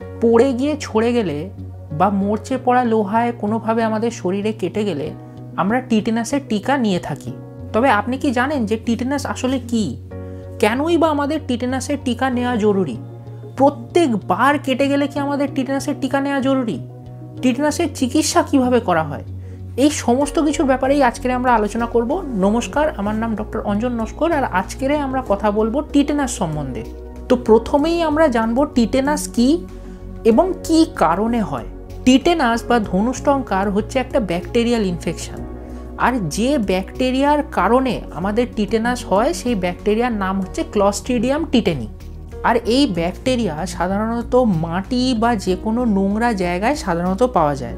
পড়ে গিয়ে ছড়ে গেলে বা মরচে পড়া লোহায় কোনোভাবে আমাদের শরীরে কেটে গেলে আমরা টিটেনাসের টিকা নিয়ে থাকি। তবে আপনি কি জানেন যে টিটেনাস আসলে কি? কেনই বা আমাদের টিটেনাসের টিকা নেওয়া জরুরি? প্রত্যেকবার কেটে গেলে কি আমাদের টিটেনাসের টিকা নেওয়া জরুরি? টিটেনাসের চিকিৎসা কিভাবে করা হয়? এই সমস্ত কিছুর ব্যাপারেই আজকে আমরা আলোচনা করব। নমস্কার, আমার নাম ডক্টর অঞ্জন নস্কর, আর আজকে আমরা কথা বলবো টিটেনাস সম্বন্ধে। তো প্রথমেই আমরা জানবো টিটেনাস কি এবং কি কারণে হয়। টিটেনাস বা ধনুষ্টঙ্কার হচ্ছে একটা ব্যাকটেরিয়াল ইনফেকশন, আর যে ব্যাকটেরিয়ার কারণে আমাদের টিটেনাস হয় সেই ব্যাকটেরিয়ার নাম হচ্ছে ক্লস্ট্রিডিয়াম টিটেনি। আর এই ব্যাকটেরিয়া সাধারণত মাটি বা যে কোনো নোংরা জায়গায় সাধারণত পাওয়া যায়।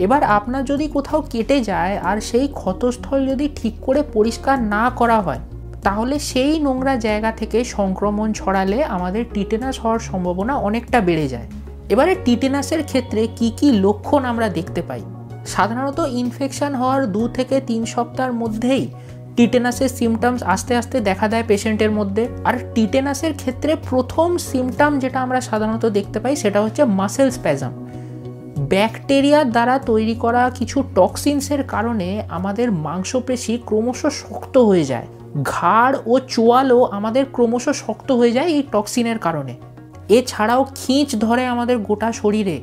এবার আপনার যদি কোথাও কেটে যায় আর সেই ক্ষতস্থল যদি ঠিক করে পরিষ্কার না করা হয়, তাহলে সেই নোংরা জায়গা থেকে সংক্রমণ ছড়ালে আমাদের টিটেনাস হওয়ার সম্ভাবনা অনেকটা বেড়ে যায়। এবারে টিটেনাসের ক্ষেত্রে কি কি লক্ষণ আমরা দেখতে পাই? সাধারণত ইনফেকশন হওয়ার 2 থেকে 3 সপ্তাহের মধ্যেই টিটেনাসের সিমটমস আস্তে আস্তে দেখা দেয় পেশেন্টের মধ্যে। আর টিটেনাসের ক্ষেত্রে প্রথম সিমটম যেটা আমরা সাধারণত দেখতে পাই সেটা হচ্ছে মাসেল স্প্যাজম। ব্যাকটেরিয়ার দ্বারা তৈরি করা কিছু টক্সিনসের কারণে আমাদের মাংসপেশি ক্রমশ শক্ত হয়ে যায়, ঘাড় ও চোয়ালও আমাদের ক্রমশ শক্ত হয়ে যায় এই টক্সিনের কারণে। এছাড়াও খিঁচ ধরে আমাদের গোটা শরীরে।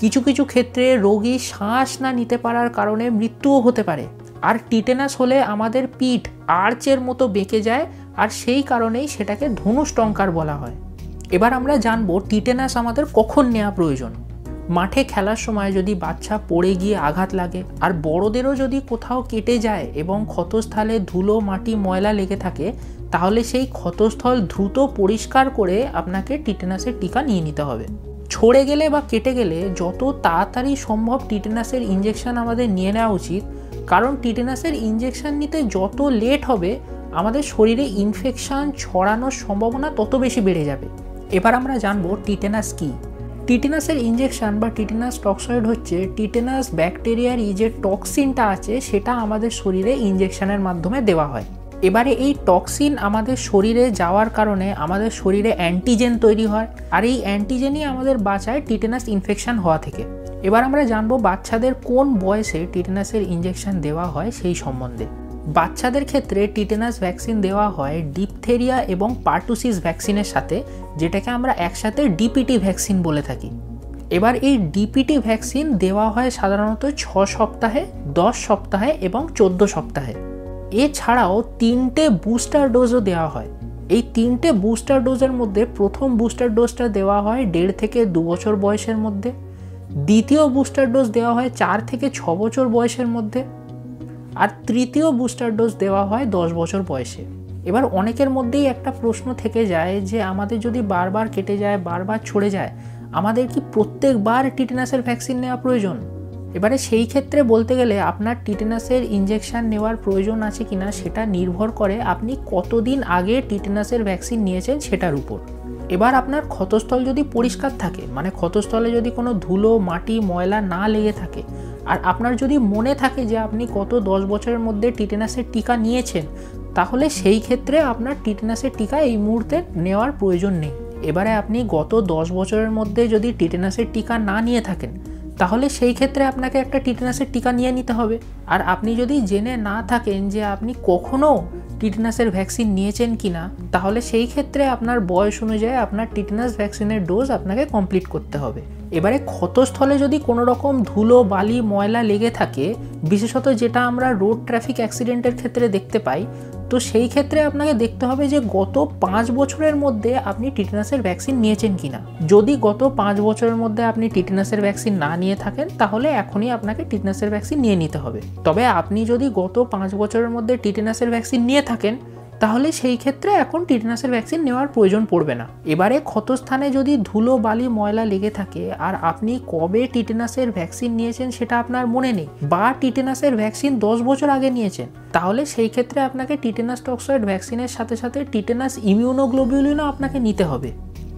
কিছু কিছু ক্ষেত্রে রোগী শ্বাস না নিতে পারার কারণে মৃত্যুও হতে পারে। আর টিটেনাস হলে আমাদের পিঠ আর্চের মতো বেঁকে যায়, আর সেই কারণেই সেটাকে ধনুষ্টঙ্কার বলা হয়। এবার আমরা জানবো টিটেনাস আমাদের কখন নেওয়া প্রয়োজন। মাঠে খেলার সময় যদি বাচ্চা পড়ে গিয়ে আঘাত লাগে, আর বড়দেরও যদি কোথাও কেটে যায় এবং ক্ষতস্থলে ধুলো মাটি ময়লা লেগে থাকে, তাহলে সেই ক্ষতস্থল দ্রুত পরিষ্কার করে আপনাকে টিটেনাসের টিকা নিয়ে নিতে হবে। ছড়ে গেলে বা কেটে গেলে যত তাড়াতাড়ি সম্ভব টিটেনাসের ইঞ্জেকশন আমাদের নিয়ে নেওয়া উচিত, কারণ টিটেনাসের ইঞ্জেকশন নিতে যত লেট হবে আমাদের শরীরে ইনফেকশন ছড়ানোর সম্ভাবনা তত বেশি বেড়ে যাবে। এবার আমরা জানবো টিটেনাস কি। টিটেনাসের ইঞ্জেকশন বা টিটেনাস টক্সয়েড হচ্ছে টিটেনাস ব্যাকটেরিয়ার যে টক্সিনটা আছে সেটা আমাদের শরীরে ইঞ্জেকশনের মাধ্যমে দেওয়া হয়। এবারে এই টক্সিন আমাদের শরীরে যাওয়ার কারণে আমাদের শরীরে অ্যান্টিজেন তৈরি হয়, আর এই অ্যান্টিজেনই আমাদের বাঁচায় টিটেনাস ইনফেকশন হওয়া থেকে। এবার আমরা জানবো বাচ্চাদের কোন বয়সে টিটেনাসের ইঞ্জেকশন দেওয়া হয় সেই সম্বন্ধে। বাচ্চাদের ক্ষেত্রে টিটেনাস ভ্যাকসিন দেওয়া হয় ডিপথেরিয়া এবং পার্টুসিস ভ্যাকসিনের সাথে, যেটাকে আমরা একসাথে ডিপিটি ভ্যাকসিন বলে থাকি। এবার এই ডিপিটি ভ্যাকসিন দেওয়া হয় সাধারণত 6 সপ্তাহে, 10 সপ্তাহে এবং 14 সপ্তাহে। এছাড়াও 3টে বুস্টার ডোজও দেওয়া হয়। এই 3টে বুস্টার ডোজের মধ্যে প্রথম বুস্টার ডোজটা দেওয়া হয় 1.5 থেকে 2 বছর বয়সের মধ্যে, দ্বিতীয় বুস্টার ডোজ দেওয়া হয় 4 থেকে 6 বছর বয়সের মধ্যে, আর তৃতীয় বুস্টার ডোজ দেওয়া হয় 10 বছর বয়সে। এবার অনেকের মধ্যেই একটা প্রশ্ন থেকে যায় যে আমাদের যদি বারবার কেটে যায়, বারবার ছড়ে যায়, আমাদের কি প্রত্যেকবার টিটেনাসের ভ্যাকসিন নেওয়া প্রয়োজন? এবারে সেই ক্ষেত্রে বলতে গেলে আপনার টিটেনাসের ইঞ্জেকশন নেওয়ার প্রয়োজন আছে কিনা সেটা নির্ভর করে আপনি কতদিন আগে টিটেনাসের ভ্যাকসিন নিয়েছেন সেটার উপর। এবার আপনার ক্ষতস্থল যদি পরিষ্কার থাকে, মানে ক্ষতস্থলে যদি কোনো ধুলো মাটি ময়লা না লেগে থাকে, আর আপনার যদি মনে থাকে যে আপনি গত 10 বছরের মধ্যে টিটেনাসের টিকা নিয়েছেন, তাহলে সেই ক্ষেত্রে আপনার টিটেনাসের টিকা এই মুহূর্তে নেওয়ার প্রয়োজন নেই। এবারে আপনি গত 10 বছরের মধ্যে যদি টিটেনাসের টিকা না নিয়ে থাকেন, তাহলে সেই ক্ষেত্রে আপনাকে একটা টিটেনাসের টিকা নিয়ে নিতে হবে। আর আপনি যদি জেনে না থাকেন যে আপনি কখনো টিটেনাসের ভ্যাকসিন নিয়েছেন কিনা, তাহলে সেই ক্ষেত্রে আপনার বয়স অনুযায়ী আপনার টিটেনাস ভ্যাকসিনের ডোজ আপনাকে কমপ্লিট করতে হবে। এবারে ক্ষতস্থলে যদি কোনো রকম ধুলো বালি ময়লা লেগে থাকে, বিশেষত যেটা আমরা রোড ট্রাফিক অ্যাক্সিডেন্টের ক্ষেত্রে দেখতে পাই, তো সেই ক্ষেত্রে আপনাকে দেখতে হবে যে গত 5 বছরের মধ্যে আপনি টিটেনাসের ভ্যাকসিন নিয়েছেন কিনা। যদি গত 5 বছরের মধ্যে আপনি টিটেনাসের ভ্যাকসিন না নিয়ে থাকেন, তাহলে এখনই আপনাকে টিটেনাসের ভ্যাকসিন নিয়ে নিতে হবে। তবে আপনি যদি গত 5 বছরের মধ্যে টিটেনাসের ভ্যাকসিন নিয়ে থাকেন, তাহলে সেই ক্ষেত্রে এখন টিটেনাসের ভ্যাকসিন নেওয়ার প্রয়োজন পড়বে না। এবারে ক্ষতস্থানে যদি ধুলো বালি ময়লা লেগে থাকে আর আপনি কবে টিটেনাসের ভ্যাকসিন নিয়েছেন সেটা আপনার মনে নেই, বা টিটেনাসের ভ্যাকসিন 10 বছর আগে নিয়েছেন, তাহলে সেই ক্ষেত্রে আপনাকে টিটেনাস টক্সয়েড ভ্যাকসিনের সাথে সাথে টিটেনাস ইমিউনোগ্লোবিউলিনও আপনাকে নিতে হবে।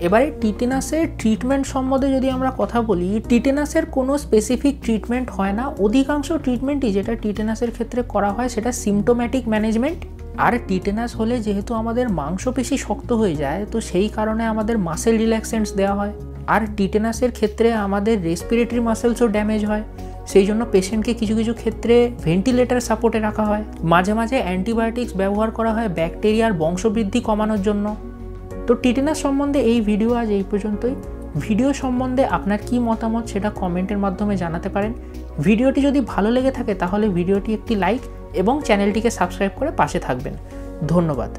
এবারে টিটেনাসের ট্রিটমেন্ট সম্বন্ধে যদি আমরা কথা বলি, টিটেনাসের কোনো স্পেসিফিক ট্রিটমেন্ট হয় না। অধিকাংশ ট্রিটমেন্টই যেটা টিটেনাসের ক্ষেত্রে করা হয় সেটা সিমটোম্যাটিক ম্যানেজমেন্ট। আর টিটেনাস হলে যেহেতু আমাদের মাংসপেশি শক্ত হয়ে যায়, তো সেই কারণে আমাদের মাসেল রিল্যাক্সেন্টস দেওয়া হয়। আর টিটেনাসের ক্ষেত্রে আমাদের রেসপিরেটরি মাসেলসও ড্যামেজ হয়, সেই জন্য পেশেন্টকে কিছু কিছু ক্ষেত্রে ভেন্টিলেটর সাপোর্টে রাখা হয়। মাঝে মাঝে অ্যান্টিবায়োটিক্স ব্যবহার করা হয় ব্যাকটেরিয়ার বংশবৃদ্ধি কমানোর জন্য। তো টিটেনাস সম্বন্ধে এই ভিডিও আজ এই পর্যন্তই। ভিডিও সম্বন্ধে আপনার কি মতামত সেটা কমেন্টের মাধ্যমে জানাতে পারেন। ভিডিওটি যদি ভালো লেগে থাকে তাহলে ভিডিওটি একটি লাইক এবং চ্যানেলটিকে সাবস্ক্রাইব করে পাশে থাকবেন। ধন্যবাদ।